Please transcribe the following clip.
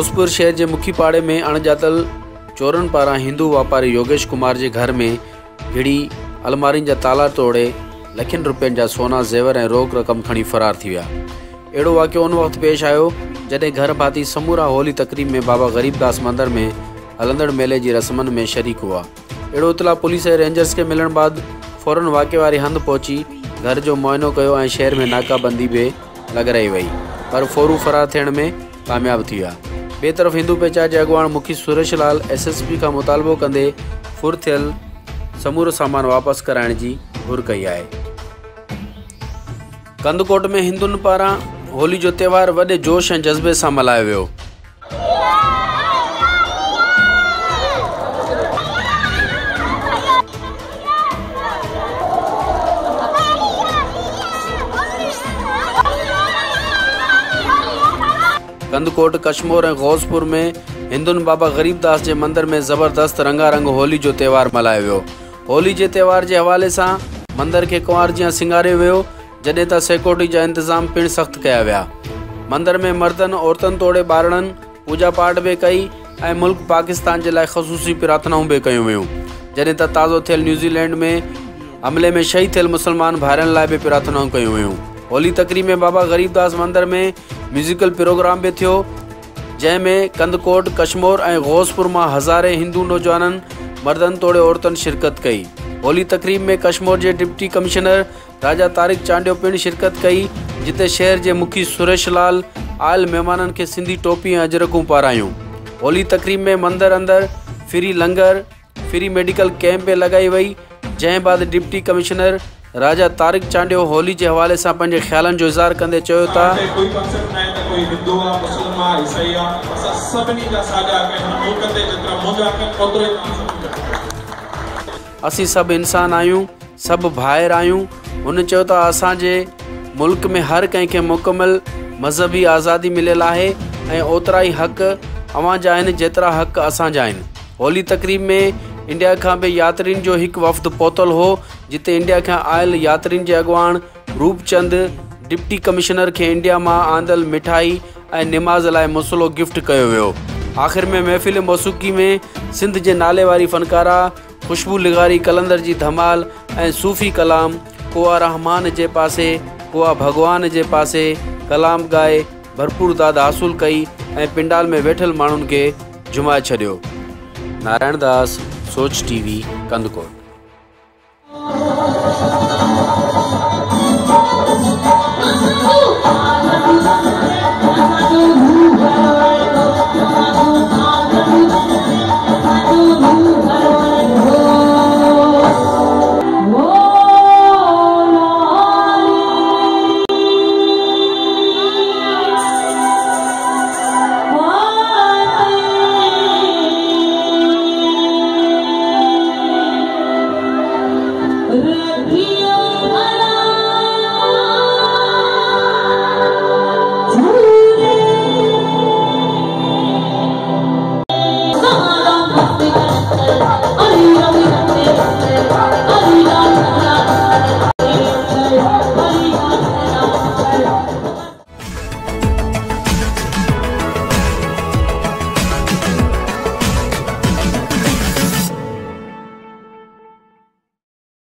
घोसपुर शहर के मुखी पाड़े में अणजातल चोरन पारा हिंदू व्यापारी योगेश कुमार के घर में घिड़ी अलमारिन जा ताला तोड़े लखन रुपयन जा सोना जेवर और रोक रकम खड़ी फरार थी विया। अड़ो वाक़ो उन वक्त पेश आयो जॾहिं घर भाती समूरा होली तकरीब में बाबा गरीबदास मंदिर में हलंदड़ मेले की रस्मन में शरीक हुआ। अड़ो इतला पुलिस और रेंजर्स के मिलण बाद फौरन वाक़े वारी हंध पहुंची घर जो मुआयनो कयो और शहर में नाकाबंदी भी लगाई वही, पर फोरू फरार थियण में कामयाब थी विया। बे तरफ़ हिंदू पेचा के अगवान मुखी सुरेश लाल SSP का मुतालबो कंदे फुर थियल समूरो सामान वापस कराइण की घुर कई है। कंदकोट में हिंदुन पारा होली जो त्यौहार वडे जोश और जज्बे से मल्हायो वियो। कंदकोट, कश्मोर और घोसपुर में हिंदुन बाबा गरीबदास के मंदिर में जबरदस्त रंगारंग होली जो त्यौहार मल्हायो वियो। होली के त्यौहार के हवाले से मंदिर के कुंवार जियां सिंगारियो वियो, जॾहिं त सिक्योरिटी जा इंतजाम पिण सख्त कया विया। मंदिर में मर्दन औरतन तोड़े ॿारड़न पूजा पाठ भी कई और मुल्क पाकिस्तान के लिए खसूसी प्रार्थनाओं भी कयूं वियूं, जॾहिं त ताज़ो थियल न्यूज़ीलैंड में हमले में शहीद थियल मुसलमान भाइरन लाइ भी प्रार्थनाओं कयूं वियूं। होली तकरीब में बाबा गरीबदास मंदिर में म्यूजिकल प्रोग्राम भी थियो, जैमें कंदकोट, कश्मोर और घोसपुर में हज़ारे हिंदू नौजवानन मर्दन तोड़े औरतन शिरकत कई। होली तकरीब में कश्मोर के डिप्टी कमिश्नर राजा तारिक चांडियो पिण शिरकत कई, जिते शहर के मुखी सुरेश लाल आयल मेहमानन के सिंधी टोपी और अजरकूं पारायूं। होली तकरीब में मंदिर अंदर फ्री लंगर, फ्री मेडिकल कैंप भी लगाई वही, जैं बाद डिप्टी कमिश्नर राजा तारिक चांडियो होली के हवाले से पंहिंजे ख्यालन जो इज़हार कंदे चयो था असी सब इंसान आयूं, सब भाइर आयूं। उन चयो था असांजे मुल्क में हर कंहिंखे मुकम्मल मजहबी आज़ादी मिलियल है और ओतरा ही हक़ अवां जा आहिनि जेतरा हक़ असांजा आहिनि। होली तकरीब में इंडिया का भी यात्रिन जो एक वफ़द पहुतल हो, जिते इंडिया का आयल यात्रिन के अगवान रूपचंद डिप्टी कमिश्नर के इंडिया में आंदल मिठाई और नमाज लाइ मसलो गिफ्ट कयो वियो। आखिर में महफ़िल मौसीक़ी में सिंध के नाले वारी फनकारा खुशबू लिगारी कलंदर जी धमाल और सूफ़ी कलाम कुआ रहमान के पासे कुआ भगवान के पासे कलाम गाए भरपूर दाद हासिल कई और पिंडाल में वेठल मानुन के जुमाए छड़ियो। नारायण दास, सोच TV, कंदकोट।